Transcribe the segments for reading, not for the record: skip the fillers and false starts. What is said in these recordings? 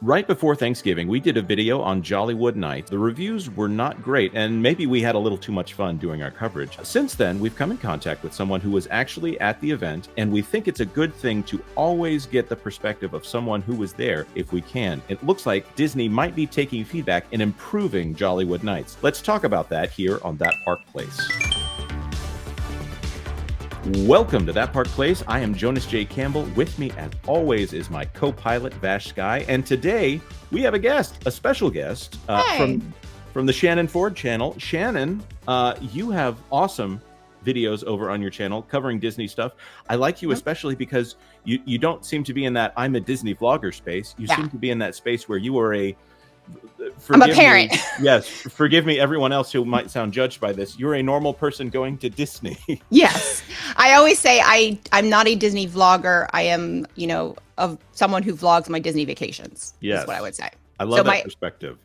Right before Thanksgiving, we did a video on Jollywood Night. The reviews were not great, and maybe we had a little too much fun doing our coverage. Since then, we've come in contact with someone who was actually at the event, and we think it's a good thing to always get the perspective of someone who was there if we can. It looks like Disney might be taking feedback and improving Jollywood Nights. Let's talk about that here on That Park Place. Welcome to That Park Place. I am Jonas J. Campbell. With me, as always, is my co-pilot, Vash Sky. And today, we have a guest, a special guest from the Shannon Ford channel. Shannon, you have awesome videos over on your channel covering Disney stuff. I like you especially because you don't seem to be in that I'm a Disney vlogger space. You seem to be in that space where you are I'm a parent. Yes, forgive me, everyone else who might sound judged by this. You're a normal person going to Disney. Yes. I always say I'm not a Disney vlogger. I am, of someone who vlogs my Disney vacations. Yes. Is what I would say. I love that perspective.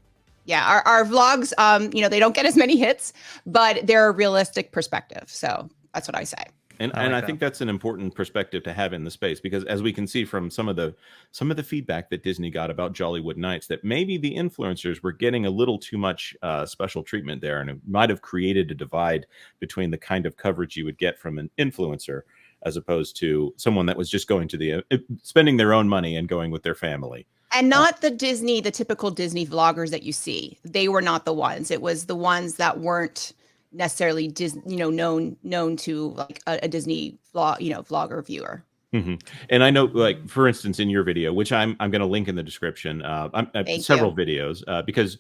Yeah, our vlogs, they don't get as many hits, but they're a realistic perspective. So that's what I say. And I think that's an important perspective to have in the space, because as we can see from some of the feedback that Disney got about Jollywood Nights, that maybe the influencers were getting a little too much special treatment there, and it might have created a divide between the kind of coverage you would get from an influencer as opposed to someone that was just going to spending their own money and going with their family. And not the typical Disney vloggers that you see. They were not the ones. It was the ones that weren't necessarily known to like a Disney vlogger viewer. Mm-hmm. And I know, like, for instance, in your video, which I'm going to link in the description, several videos, because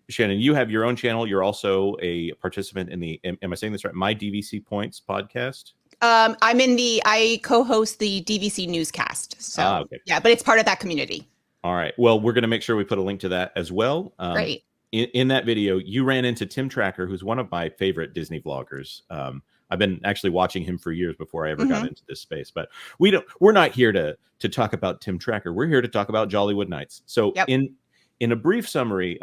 Shannon, you have your own channel. You're also a participant in the, am I saying this right, My DVC Points podcast? I co-host the DVC newscast. So yeah, but it's part of that community. All right. Well, we're going to make sure we put a link to that as well. Great. In that video, you ran into Tim Tracker, who's one of my favorite Disney vloggers. I've been actually watching him for years before I ever got into this space. But we're not here to talk about Tim Tracker. We're here to talk about Jollywood Nights. So in a brief summary,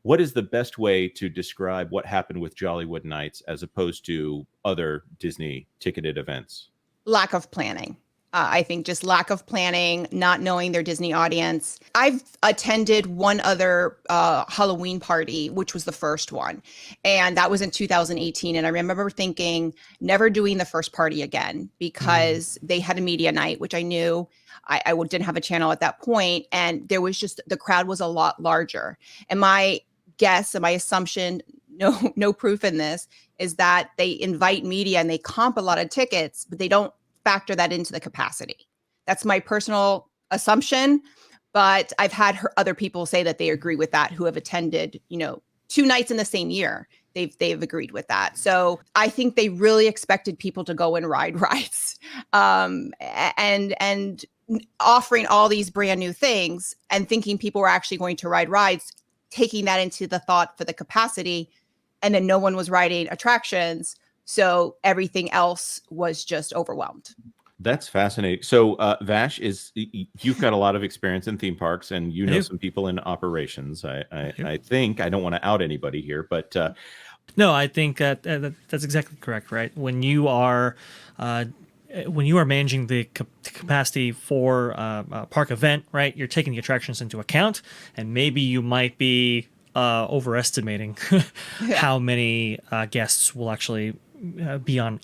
what is the best way to describe what happened with Jollywood Nights as opposed to other Disney ticketed events? Lack of planning. I think just lack of planning, not knowing their Disney audience. I've attended one other Halloween party, which was the first one. And that was in 2018. And I remember thinking, never doing the first party again, because they had a media night, which I knew I didn't have a channel at that point. And there was just, the crowd was a lot larger. And my guess and my assumption, no proof in this, is that they invite media and they comp a lot of tickets, but they don't factor that into the capacity. That's my personal assumption, but I've had other people say that they agree with that, who have attended, 2 nights in the same year. They've agreed with that. So I think they really expected people to go and ride rides, and offering all these brand new things and thinking people were actually going to ride rides, taking that into the thought for the capacity, and then no one was riding attractions. So everything else was just overwhelmed. That's fascinating. So Vash, you've got a lot of experience in theme parks, and you know some people in operations. I think, I don't want to out anybody here, but no, I think that's exactly correct. Right, when you are managing the capacity for a park event, right, you're taking the attractions into account, and maybe you might be overestimating how many guests will actually be on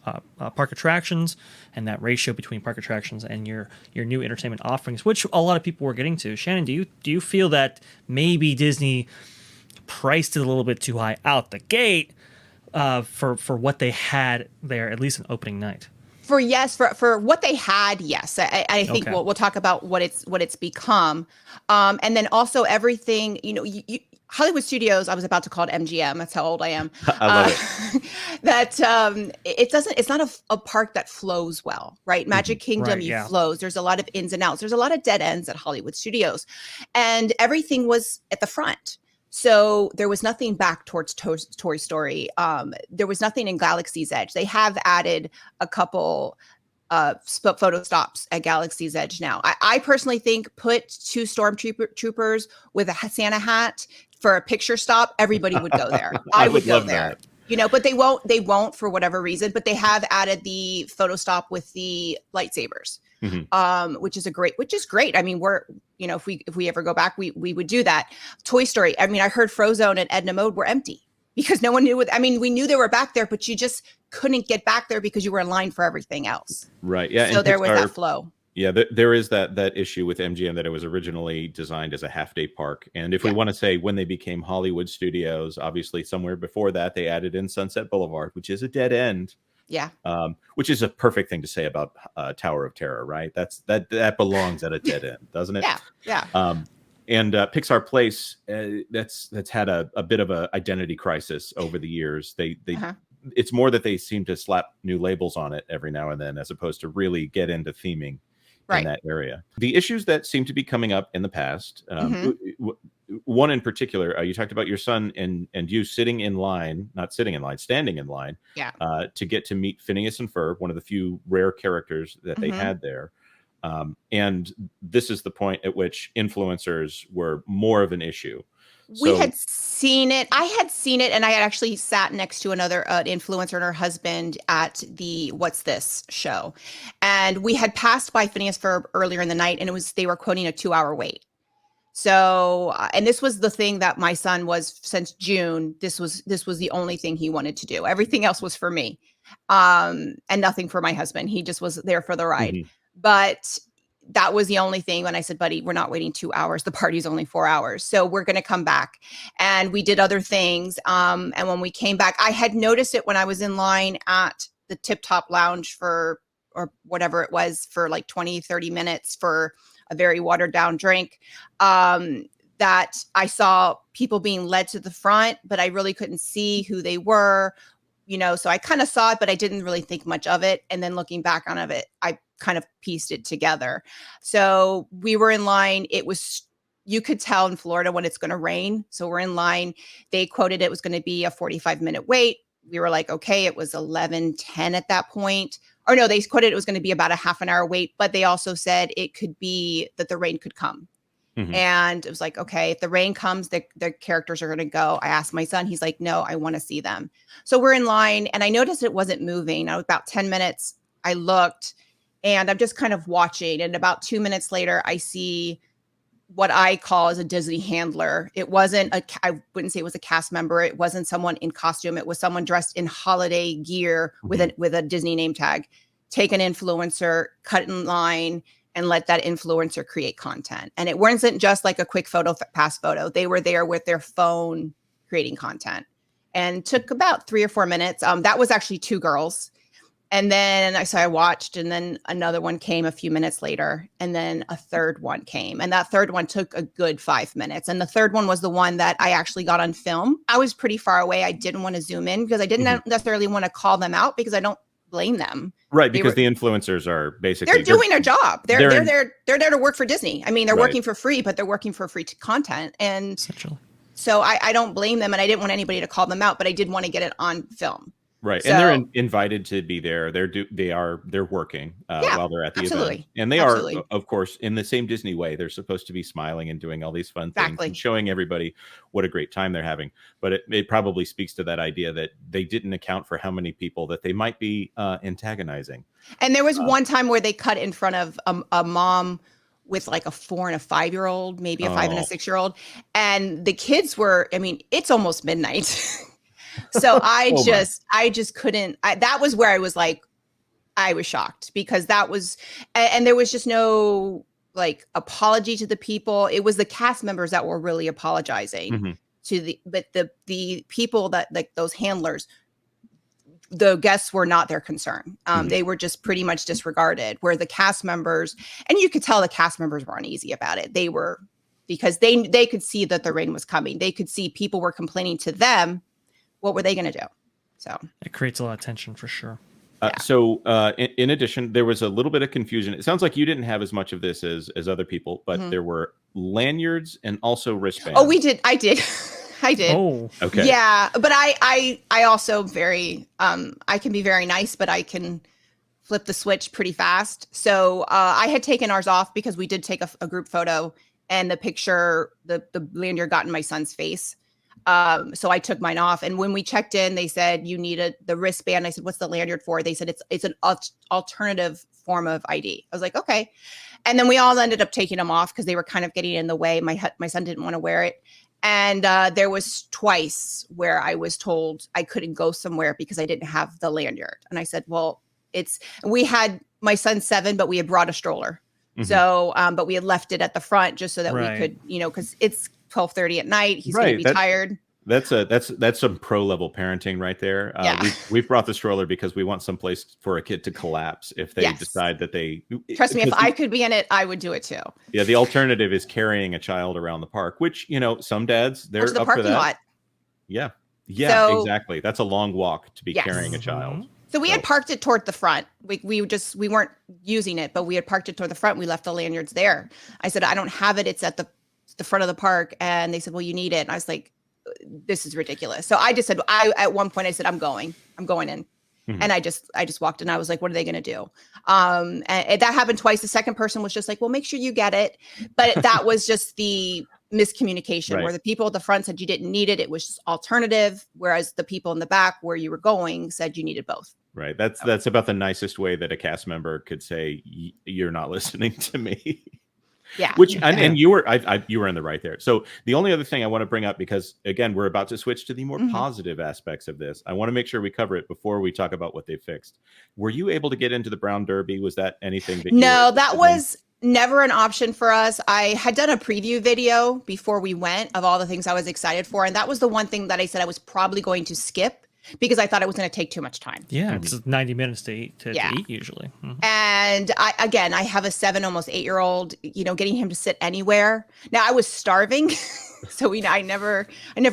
park attractions, and that ratio between park attractions and your new entertainment offerings, which a lot of people were getting to. Shannon, do you feel that maybe Disney priced it a little bit too high out the gate for what they had there, at least an opening night? For what they had, yes. I think we'll talk about what it's become, and then also everything. Hollywood Studios, I was about to call it MGM. That's how old I am. I love it. That it's not a park that flows well, right? Magic Kingdom, flows. There's a lot of ins and outs. There's a lot of dead ends at Hollywood Studios, and everything was at the front. So there was nothing back towards Toy Story. There was nothing in Galaxy's Edge. They have added a couple photo stops at Galaxy's Edge now. I personally think put 2 stormtroopers with a Santa hat for a picture stop, everybody would go there. I would go there. That. But they won't for whatever reason, but they have added the photo stop with the lightsabers. which is great. I mean, if we ever go back, we would do that. Toy Story. I mean, I heard Frozone and Edna Mode were empty because no one knew we knew they were back there, but you just couldn't get back there because you were in line for everything else. Right. Yeah. So there was that flow. Yeah, there is that issue with MGM that it was originally designed as a half-day park. And if we want to say when they became Hollywood Studios, obviously somewhere before that, they added in Sunset Boulevard, which is a dead end. Yeah. Which is a perfect thing to say about Tower of Terror, right? That belongs at a dead end, doesn't it? Yeah. Yeah. And Pixar Place, that's had a bit of an identity crisis over the years. It's more that they seem to slap new labels on it every now and then, as opposed to really get into theming in that area. The issues that seem to be coming up in the past, one in particular, you talked about your son and you standing in line to get to meet Phineas and Ferb, one of the few rare characters that they had there. And this is the point at which influencers were more of an issue. We had seen it. I had seen it, and I had actually sat next to another influencer and her husband at the What's This show. And we had passed by Phineas Ferb earlier in the night, and they were quoting a 2-hour wait. So, and this was the thing that my son was since June. This was the only thing he wanted to do. Everything else was for me, and nothing for my husband. He just was there for the ride. But that was the only thing when I said, buddy, we're not waiting 2 hours. The party's only 4 hours. So we're going to come back. And we did other things. And when we came back, I had noticed it when I was in line at the Tip Top Lounge or whatever it was for like 20, 30 minutes for a very watered down drink, that I saw people being led to the front, but I really couldn't see who they were, so I kind of saw it, but I didn't really think much of it. And then looking back on it, I kind of pieced it together. So we were in line. You could tell in Florida when it's going to rain. So we're in line. They quoted it was going to be a 45-minute wait. We were like, okay, it was 11:10 at that point. Or no, they quoted it was going to be about a half an hour wait, but they also said it could be that the rain could come. And it was like, okay, if the rain comes, the characters are going to go. I asked my son, he's like, no, I want to see them. So we're in line and I noticed it wasn't moving. About 10 minutes, I looked and I'm just kind of watching. And about 2 minutes later, I see what I call as a Disney handler. It wasn't I wouldn't say it was a cast member. It wasn't someone in costume. It was someone dressed in holiday gear with a Disney name tag. Take an influencer, cut in line, and let that influencer create content. And it wasn't just like a quick pass photo. They were there with their phone creating content and took about 3 or 4 minutes. That was actually 2 girls. And then I watched, and then another one came a few minutes later, and then a third one came. And that third one took a good 5 minutes. And the third one was the one that I actually got on film. I was pretty far away. I didn't want to zoom in because I didn't necessarily want to call them out because I don't blame them. Right, because the influencers are basically they're doing their job. They're there to work for Disney. I mean, they're working for free, but they're working for free content. And so I don't blame them, and I didn't want anybody to call them out, but I did want to get it on film. Right, so, and they're invited to be there. They're working while they're at the event, and they are, of course, in the same Disney way. They're supposed to be smiling and doing all these fun things and showing everybody what a great time they're having. But it probably speaks to that idea that they didn't account for how many people that they might be antagonizing. And there was one time where they cut in front of a mom with like a 4 and a 5-year-old, maybe a 5 and a 6-year-old, and the kids were. I mean, it's almost midnight. So I just couldn't, that was where I was like, I was shocked because that was, and there was just no like apology to the people. It was the cast members that were really apologizing but the people that like those handlers, the guests were not their concern. They were just pretty much disregarded, where the cast members, and you could tell the cast members were uneasy about it. They were, because they could see that the rain was coming. They could see people were complaining to them. What were they going to do? So it creates a lot of tension for sure. So in addition, there was a little bit of confusion. It sounds like you didn't have as much of this as other people, but there were lanyards and also wristbands. Oh, we did. I did. I did. Oh, okay. Yeah. But I also very, I can be very nice, but I can flip the switch pretty fast. So I had taken ours off because we did take a group photo, and the picture, the lanyard got in my son's face. So I took mine off, and when we checked in, they said you needed the wristband. I said, what's the lanyard for? They said it's an alternative form of ID. I was like, okay. And then we all ended up taking them off because they were kind of getting in the way. My son didn't want to wear it. And there was twice where I was told I couldn't go somewhere because I didn't have the lanyard. And I said, well, we had my son's 7, but we had brought a stroller. Mm-hmm. So, but we had left it at the front just so that we could, because it's 12:30 at night. He's going to be tired. That's some pro level parenting right there. We've brought the stroller because we want some place for a kid to collapse if they decide that they. Trust me, if I could be in it, I would do it too. Yeah, the alternative is carrying a child around the park, which some dads they're the up parking for that. Lot. Yeah, so, exactly. That's a long walk to be carrying a child. Mm-hmm. So we had parked it toward the front. We weren't using it, but we had parked it toward the front. We left the lanyards there. I said, I don't have it. It's at the front of the park, and they said, well, you need it. And I was like, this is ridiculous. So I just said, at one point I said, I'm going in. Mm-hmm. And I just walked in. I was like, what are they going to do? And that happened twice. The second person was just like, well, make sure you get it. But that was just the miscommunication where the people at the front said you didn't need it. It was just alternative. Whereas the people in the back where you were going said you needed both. Right. That's about the nicest way that a cast member could say, you're not listening to me. Yeah. And you were in the right there. So the only other thing I want to bring up, because again, we're about to switch to the more positive aspects of this. I want to make sure we cover it before we talk about what they fixed. Were you able to get into the Brown Derby? Was that anything that that was never an option for us. I had done a preview video before we went of all the things I was excited for. And that was the one thing that I said I was probably going to skip because I thought it was going to take too much time. Yeah, it's 90 minutes to eat usually. Mm-hmm. And I have a 7, almost 8-year-old, getting him to sit anywhere. Now I was starving. So I never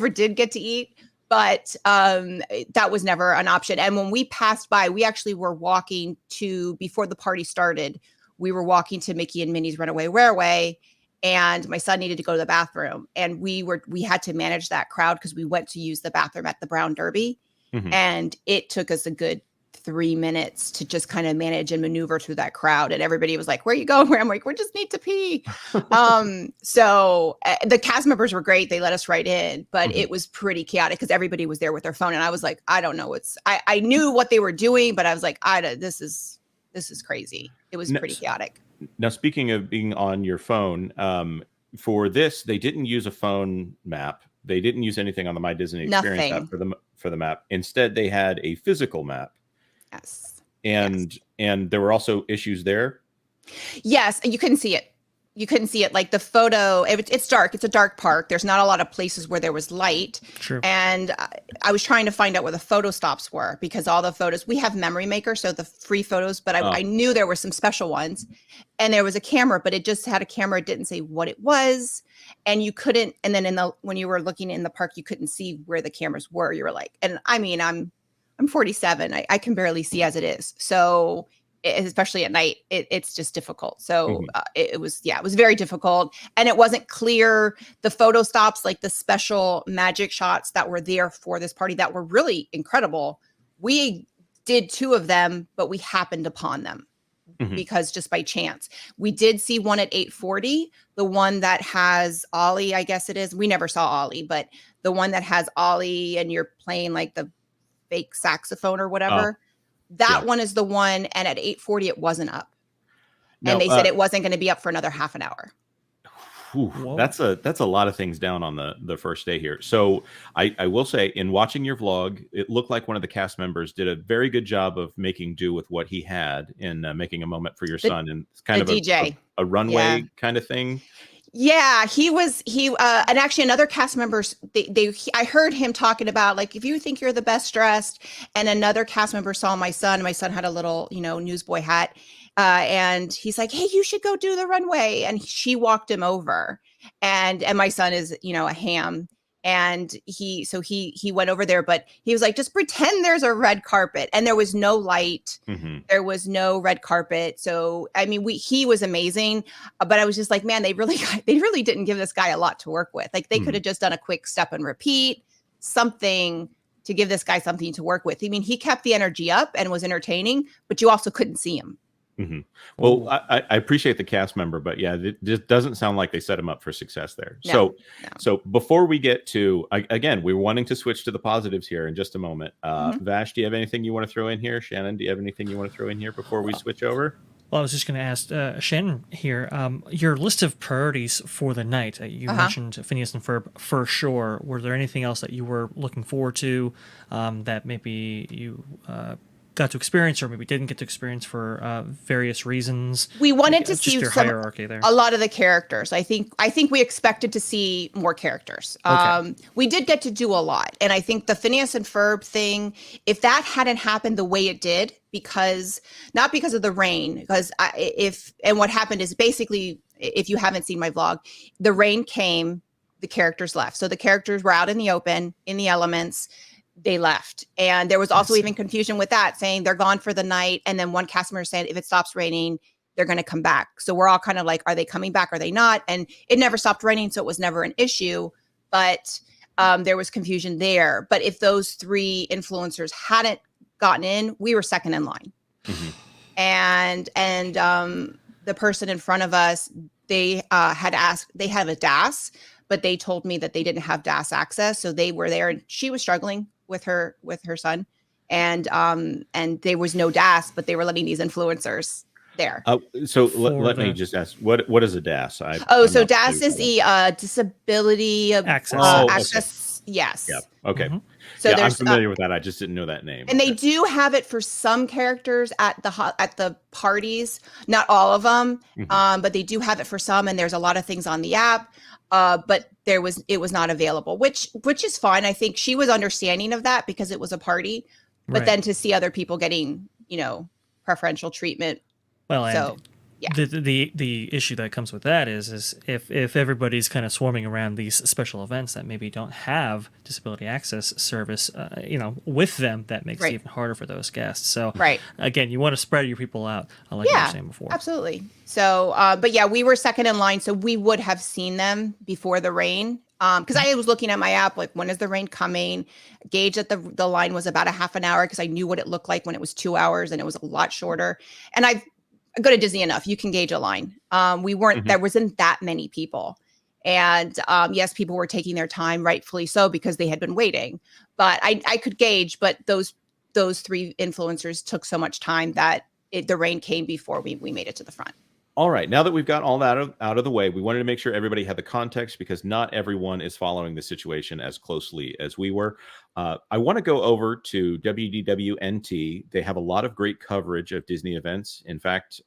did get to eat, but that was never an option. And when we passed by, we actually were walking before the party started, we were walking to Mickey and Minnie's Runaway Railway. And my son needed to go to the bathroom. And we had to manage that crowd because we went to use the bathroom at the Brown Derby. Mm-hmm. And it took us a good 3 minutes to just kind of manage and maneuver through that crowd. And everybody was like, where are you going? I'm like, we just need to pee. So the cast members were great. They let us right in, but it was pretty chaotic because everybody was there with their phone. And I was like, I don't know. I knew what they were doing, but I was like, this is crazy. It was pretty chaotic. Now, speaking of being on your phone, for this, they didn't use a phone map. They didn't use anything on the My Disney Experience app for the map. Instead, they had a physical map. Yes. And there were also issues there. Yes, you couldn't see it. Like the photo, it's dark. It's a dark park. There's not a lot of places where there was light. Sure. And I was trying to find out where the photo stops were because all the photos, we have Memory Maker, so the free photos, but I knew there were some special ones. And there was a camera, but it just had a camera. It didn't say what it was. And you couldn't, and then when you were looking in the park, you couldn't see where the cameras were. You were like, and I mean, I'm 47. I can barely see as it is. So especially at night, it's just difficult. So it was very difficult. And it wasn't clear. The photo stops, like the special magic shots that were there for this party that were really incredible. We did 2 of them, but we happened upon them because just by chance. We did see one at 8:40, the one that has Ollie, I guess it is. We never saw Ollie, but the one that has Ollie and you're playing like the fake saxophone or whatever. That one is the one. And at 8:40, it wasn't up. And they said it wasn't going to be up for another half an hour. That's a lot of things down on the first day here. So I will say, in watching your vlog, it looked like one of the cast members did a very good job of making do with what he had in making a moment for your son. And it's kind of DJ. A runway kind of thing. Yeah, and actually another cast members, I heard him talking about, like, if you think you're the best dressed, and another cast member saw my son had a little, newsboy hat. And he's like, hey, you should go do the runway. And she walked him over and my son is, a ham. And he went over there, but he was like, just pretend there's a red carpet. And there was no light. There was no red carpet. So, I mean, he was amazing, but I was just like, man, they really didn't give this guy a lot to work with. Like they could have just done a quick step and repeat, something to give this guy something to work with. I mean, he kept the energy up and was entertaining, but you also couldn't see him. Well, I appreciate the cast member, but yeah, it just doesn't sound like they set him up for success there. No. So before we get to, again, we're wanting to switch to the positives here in just a moment. Vash, do you have anything you want to throw in here? Shannon, do you have anything you want to throw in here before we switch over? Well, I was just going to ask Shannon here, your list of priorities for the night. You mentioned Phineas and Ferb for sure. Were there anything else that you were looking forward to that maybe you got to experience or maybe didn't get to experience for various reasons? We wanted to see your hierarchy there. A lot of the characters. I think we expected to see more characters. Okay. We did get to do a lot, and I think the Phineas and Ferb thing, if that hadn't happened the way it did, not because of the rain, because what happened is basically, if you haven't seen my vlog, the rain came, the characters left. So the characters were out in the open, in the elements. They left. And there was also even confusion with that, saying they're gone for the night. And then one cast member said, if it stops raining, they're going to come back. So we're all kind of like, are they coming back? Are they not? And it never stopped raining. So it was never an issue, but there was confusion there. But if those 3 influencers hadn't gotten in, we were second in line. And the person in front of us, they had a DAS, but they told me that they didn't have DAS access. So they were there, and she was struggling with her son, and there was no DAS, but they were letting these influencers there. So let me just ask, what is a DAS? So DAS is the disability access. Access. Okay. Yes. Yeah. Okay. So I'm familiar with that. I just didn't know that name. And they do have it for some characters at the parties. Not all of them, but they do have it for some. And there's a lot of things on the app. But it was not available, which is fine. I think she was understanding of that because it was a party, but then to see other people getting, preferential treatment. Well, so yeah. The issue that comes with that is if everybody's kind of swarming around these special events that maybe don't have disability access service, with them, that makes it even harder for those guests. So again, you want to spread your people out, like you were saying before. Absolutely. So, but yeah, we were second in line, so we would have seen them before the rain. Because I was looking at my app, like, when is the rain coming? Gauge that the line was about a half an hour, because I knew what it looked like when it was 2 hours, and it was a lot shorter. And I go to Disney enough, you can gauge a line. We weren't, there wasn't that many people. And yes, people were taking their time, rightfully so, because they had been waiting. But I could gauge, but those 3 influencers took so much time that the rain came before we made it to the front. All right. Now that we've got all that out of the way, we wanted to make sure everybody had the context, because not everyone is following the situation as closely as we were. I want to go over to WDWNT. They have a lot of great coverage of Disney events. In fact,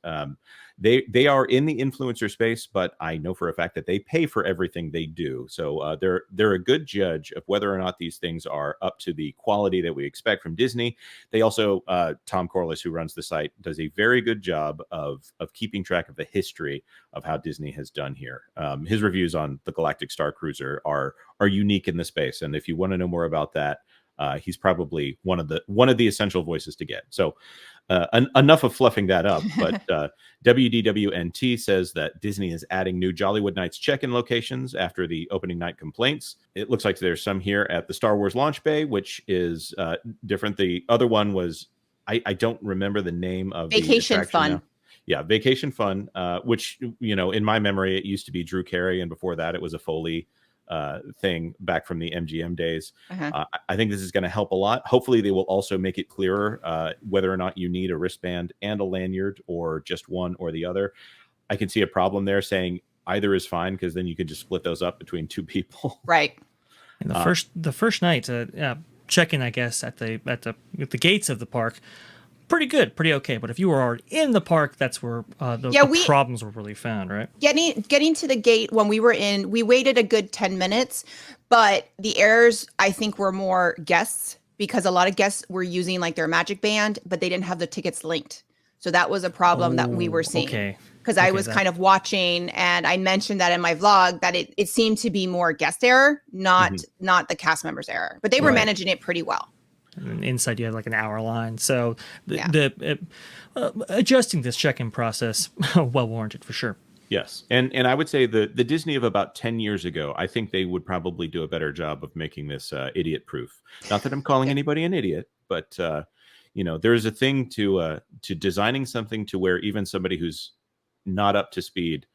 they are in the influencer space, but I know for a fact that they pay for everything they do. So they're a good judge of whether or not these things are up to the quality that we expect from Disney. They also, Tom Corliss, who runs the site, does a very good job of keeping track of the history of how Disney has done here. His reviews on the Galactic Star Cruiser are unique in the space, and if you want to know more about that, he's probably one of the essential voices to get. So enough of fluffing that up, but WDWNT says that Disney is adding new Jollywood Nights check-in locations after the opening night complaints. It looks like there's some here at the Star Wars launch bay, which is different. The other one was, I don't remember the name of Vacation Fun. Now. Yeah, Vacation Fun, which, in my memory, it used to be Drew Carey, and before that, it was a Foley thing back from the MGM days. I think this is going to help a lot. Hopefully, they will also make it clearer whether or not you need a wristband and a lanyard, or just one or the other. I can see a problem there, saying either is fine, because then you can just split those up between 2 people. Right. And the first night, check-in, I guess, at the gates of the park. Pretty good, pretty okay. But if you were already in the park, that's where the problems were really found, right? Getting to the gate when we were in, we waited a good 10 minutes, but the errors, I think, were more guests, because a lot of guests were using like their Magic Band, but they didn't have the tickets linked. So that was a problem that we were seeing. Okay. Because I was kind of watching, and I mentioned that in my vlog, that it seemed to be more guest error, not the cast members' error. But they were managing it pretty well. And inside you had like an hour line, so adjusting this check-in process, well warranted for sure. Yes, and I would say the Disney of about 10 years ago, I think they would probably do a better job of making this idiot proof. Not that I'm calling anybody an idiot, but there is a thing to designing something to where even somebody who's not up to speed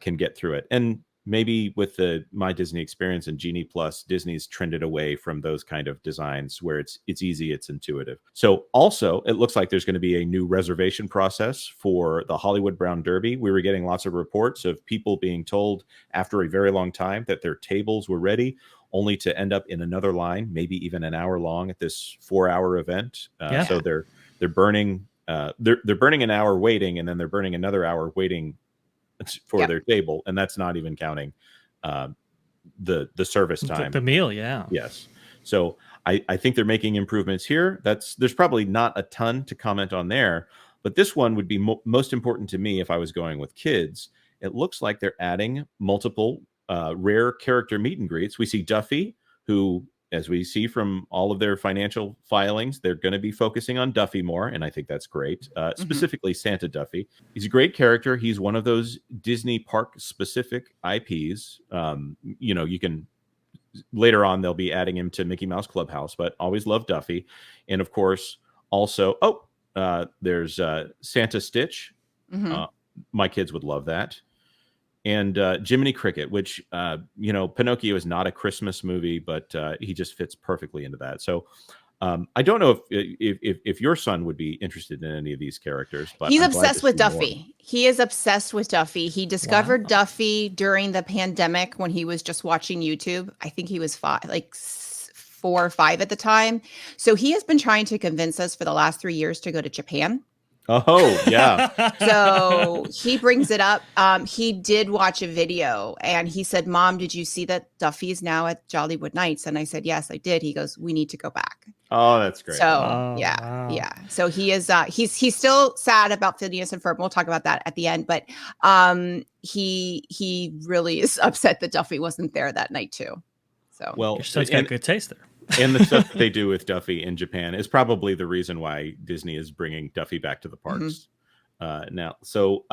can get through it. And maybe with the My Disney Experience and Genie Plus, Disney's trended away from those kind of designs where it's easy, it's intuitive. So also, it looks like there's going to be a new reservation process for the Hollywood Brown Derby. We were getting lots of reports of people being told after a very long time that their tables were ready, only to end up in another line, maybe even an hour long at this 4-hour event. So they're burning they're burning an hour waiting, and then they're burning another hour waiting for their table, and that's not even counting the service time, the meal. Yes. So I think they're making improvements here. There's probably not a ton to comment on there, but this one would be most important to me if I was going with kids. It looks like they're adding multiple rare character meet and greets. We see Duffy, who, as we see from all of their financial filings, they're going to be focusing on Duffy more, and I think that's great. Specifically, Santa Duffy. He's a great character. He's one of those Disney park-specific IPs. You can later on they'll be adding him to Mickey Mouse Clubhouse, but always love Duffy. And of course, also, there's Santa Stitch. My kids would love that. And Jiminy Cricket, which, Pinocchio is not a Christmas movie, but he just fits perfectly into that. So I don't know if your son would be interested in any of these characters, but he's obsessed with Duffy. He is obsessed with Duffy. He discovered Duffy during the pandemic when he was just watching YouTube. I think he was 4 or 5 at the time. So he has been trying to convince us for the last 3 years to go to Japan. Oh, yeah. So he brings it up. He did watch a video and he said, "Mom, did you see that Duffy is now at Jollywood Nights?" And I said, "Yes, I did." He goes, "We need to go back." Oh, that's great. So yeah. So he is he's still sad about Phineas and Ferb. We'll talk about that at the end, but he really is upset that Duffy wasn't there that night too. So your son's got good taste there. And the stuff that they do with Duffy in Japan is probably the reason why Disney is bringing Duffy back to the parks now. So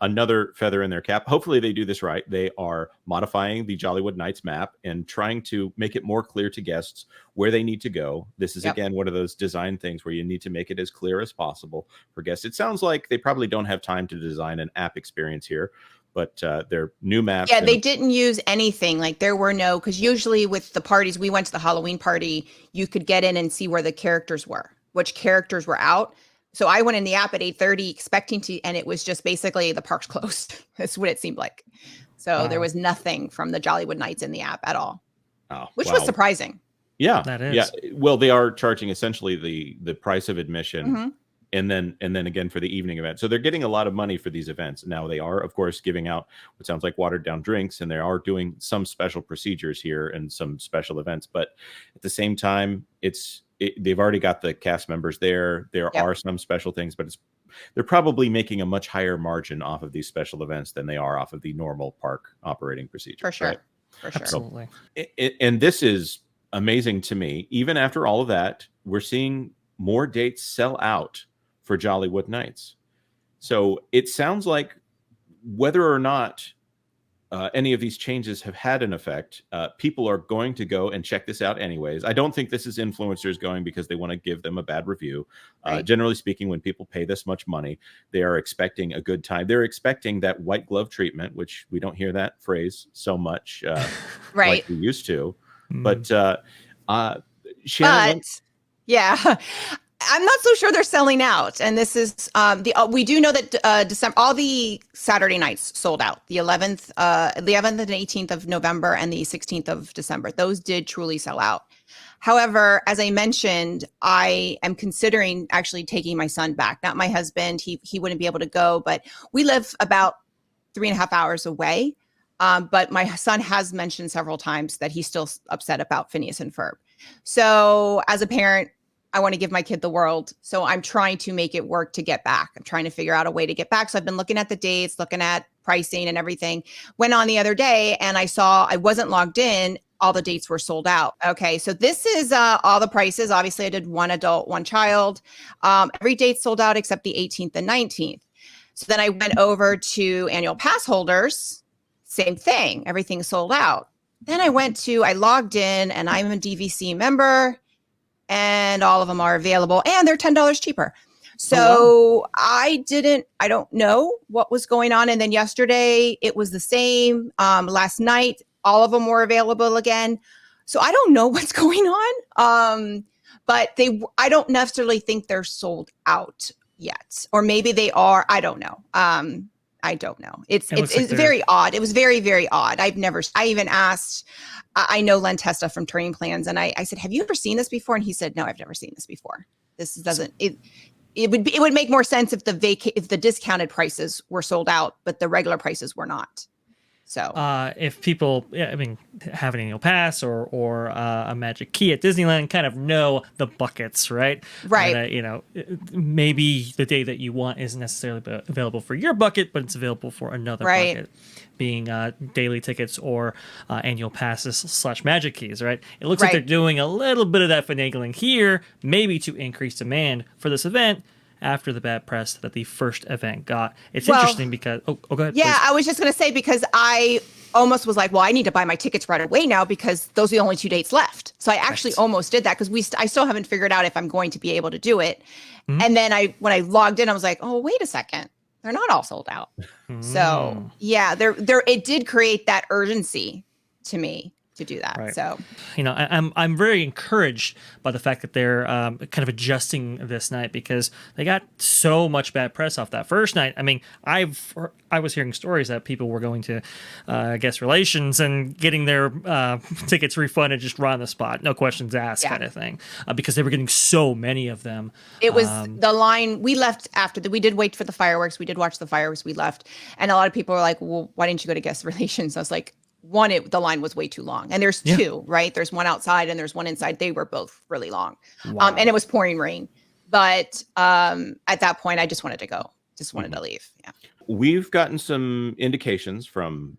another feather in their cap. Hopefully they do this right. They are modifying the Jollywood Nights map and trying to make it more clear to guests where they need to go. This is, again, one of those design things where you need to make it as clear as possible for guests. It sounds like they probably don't have time to design an app experience here, but their new maps. Yeah, they didn't use anything. Like there were no, because usually with the parties, we went to the Halloween party, you could get in and see where the characters were, which characters were out. So I went in the app at 8:30 expecting to, and it was just basically the park's closed. That's what it seemed like. So there was nothing from the Jollywood Nights in the app at all, which was surprising. Yeah, that is. Yeah. Well, they are charging essentially the price of admission. And then again for the evening event. So they're getting a lot of money for these events. Now they are, of course, giving out what sounds like watered down drinks, and they are doing some special procedures here and some special events. But at the same time, they've already got the cast members there. There are some special things, but they're probably making a much higher margin off of these special events than they are off of the normal park operating procedure. For sure. Right? For sure. Absolutely. And this is amazing to me. Even after all of that, we're seeing more dates sell out for Jollywood Nights. So it sounds like whether or not any of these changes have had an effect, people are going to go and check this out anyways. I don't think this is influencers going because they want to give them a bad review. Right. Generally speaking, when people pay this much money, they are expecting a good time. They're expecting that white glove treatment, which we don't hear that phrase so much like we used to. But Shannon, yeah. I'm not so sure they're selling out. And this is we do know that December, all the Saturday nights sold out. The 11th and 18th of November and the 16th of December. Those did truly sell out. However, as I mentioned, I am considering actually taking my son back. Not my husband. He wouldn't be able to go, but we live about 3.5 hours away. But my son has mentioned several times that he's still upset about Phineas and Ferb. So as a parent, I want to give my kid the world. So I'm trying to make it work to get back. I'm trying to figure out a way to get back. So I've been looking at the dates, looking at pricing and everything. Went on the other day and I saw I wasn't logged in. All the dates were sold out. Okay. So this is all the prices. Obviously I did 1 adult, 1 child. Every date sold out except the 18th and 19th. So then I went over to annual pass holders. Same thing. Everything sold out. Then I logged in and I'm a DVC member. And all of them are available and they're $10 cheaper. So I don't know what was going on. And then yesterday it was the same. Last night, all of them were available again. So I don't know what's going on. But I don't necessarily think they're sold out yet, or maybe they are. I don't know. I don't know. It's very odd. It was very, very odd. I even asked, I know Len Testa from Turning Plans, and I said, have you ever seen this before? And he said, no, I've never seen this before. This doesn't, it would make more sense if the discounted prices were sold out, but the regular prices were not. So if people, have an annual pass or a magic key at Disneyland, kind of know the buckets, right? Right. Maybe the day that you want isn't necessarily available for your bucket, but it's available for another bucket, being daily tickets or annual passes / magic keys, right? It looks like they're doing a little bit of that finagling here, maybe to increase demand for this event, after the bad press that the first event got. It's interesting because... Oh, go ahead. Yeah, please. I was just going to say, because I almost was like, well, I need to buy my tickets right away now because those are the only 2 dates left. So I actually almost did that because I still haven't figured out if I'm going to be able to do it. Mm-hmm. And then when I logged in, I was like, oh, wait a second. They're not all sold out. So yeah, it did create that urgency to me to do that. Right. So, I'm very encouraged by the fact that they're kind of adjusting this night, because they got so much bad press off that first night. I mean, I was hearing stories that people were going to guest relations and getting their tickets refunded just right on the spot, no questions asked, kind of thing, because they were getting so many of them. It was the line. We left after we did wait for the fireworks. We did watch the fireworks. We left, and a lot of people were like, "Well, why didn't you go to guest relations?" I was like, the line was way too long, and there's 2, right? There's one outside and there's one inside. They were both really long. Wow. And it was pouring rain, but at that point I just wanted to go, to leave. Yeah. We've gotten some indications from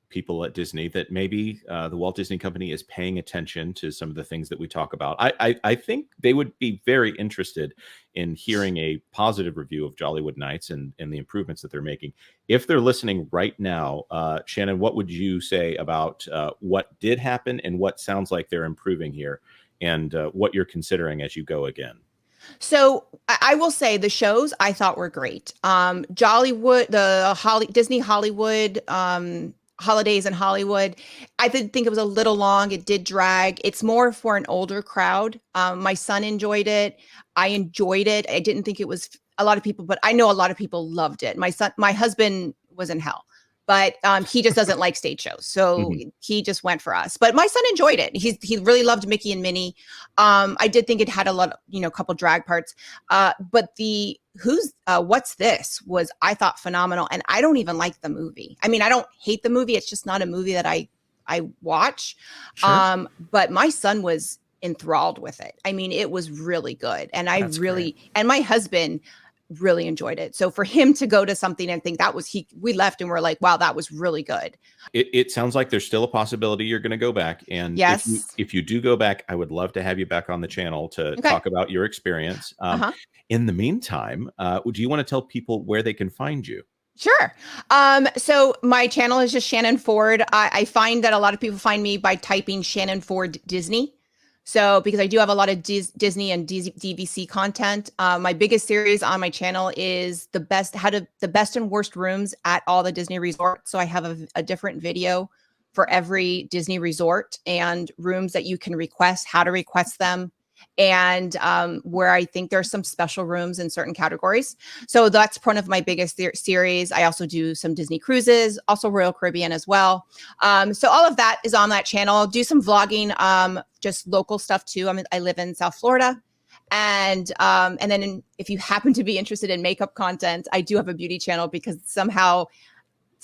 people at Disney that maybe the Walt Disney Company is paying attention to some of the things that we talk about. I think they would be very interested in hearing a positive review of Jollywood Nights and the improvements that they're making. If they're listening right now, Shannon, what would you say about what did happen and what sounds like they're improving here, and what you're considering as you go again? So I will say the shows I thought were great. Jollywood, Disney Hollywood, Holidays in Hollywood, I did think it was a little long. It did drag. It's more for an older crowd. My son enjoyed it. I enjoyed it. I didn't think it was a lot of people, but I know a lot of people loved it. My husband was in hell, but he just doesn't like stage shows. So he just went for us, but my son enjoyed it. He really loved Mickey and Minnie. I did think it had a lot of, couple drag parts, but the What's This was, I thought, phenomenal. And I don't even like the movie. I mean, I don't hate the movie. It's just not a movie that I watch. Sure. But my son was enthralled with it. I mean, it was really good. And and my husband really enjoyed it. So for him to go to something and think we left and we're like, wow, that was really good. It sounds like there's still a possibility you're going to go back. And yes, if you do go back, I would love to have you back on the channel to talk about your experience. In the meantime, do you want to tell people where they can find you? Sure. So my channel is just Shannon Ford. I find that a lot of people find me by typing Shannon Ford Disney. So because I do have a lot of Disney and DVC content, my biggest series on my channel is the best and worst rooms at all the Disney resorts. So I have a different video for every Disney resort and rooms that you can request, how to request them, and where I think there's some special rooms in certain categories. So that's one of my biggest series. I also do some Disney cruises, also Royal Caribbean as well. So all of that is on that channel. I'll do some vlogging, just local stuff too. I live in South Florida. And then if you happen to be interested in makeup content, I do have a beauty channel because somehow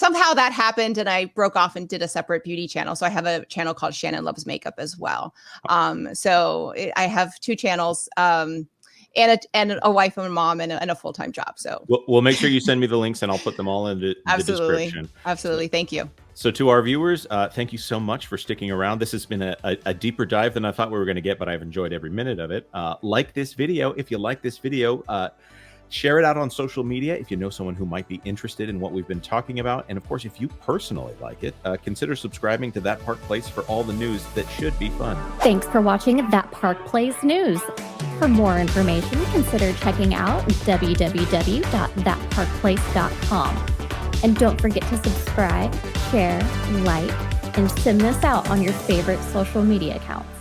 that happened and I broke off and did a separate beauty channel. So I have a channel called Shannon Loves Makeup as well. So I have 2 channels, and a wife and a mom and a full-time job. So we'll make sure you send me the links and I'll put them all in the description. Absolutely. Thank you. So to our viewers, thank you so much for sticking around. This has been a deeper dive than I thought we were going to get, but I've enjoyed every minute of it. Like this video. If you like this video, share it out on social media if you know someone who might be interested in what we've been talking about. And of course, if you personally like it, consider subscribing to That Park Place for all the news that should be fun. Thanks for watching That Park Place News. For more information, consider checking out www.thatparkplace.com. And don't forget to subscribe, share, like, and send this out on your favorite social media accounts.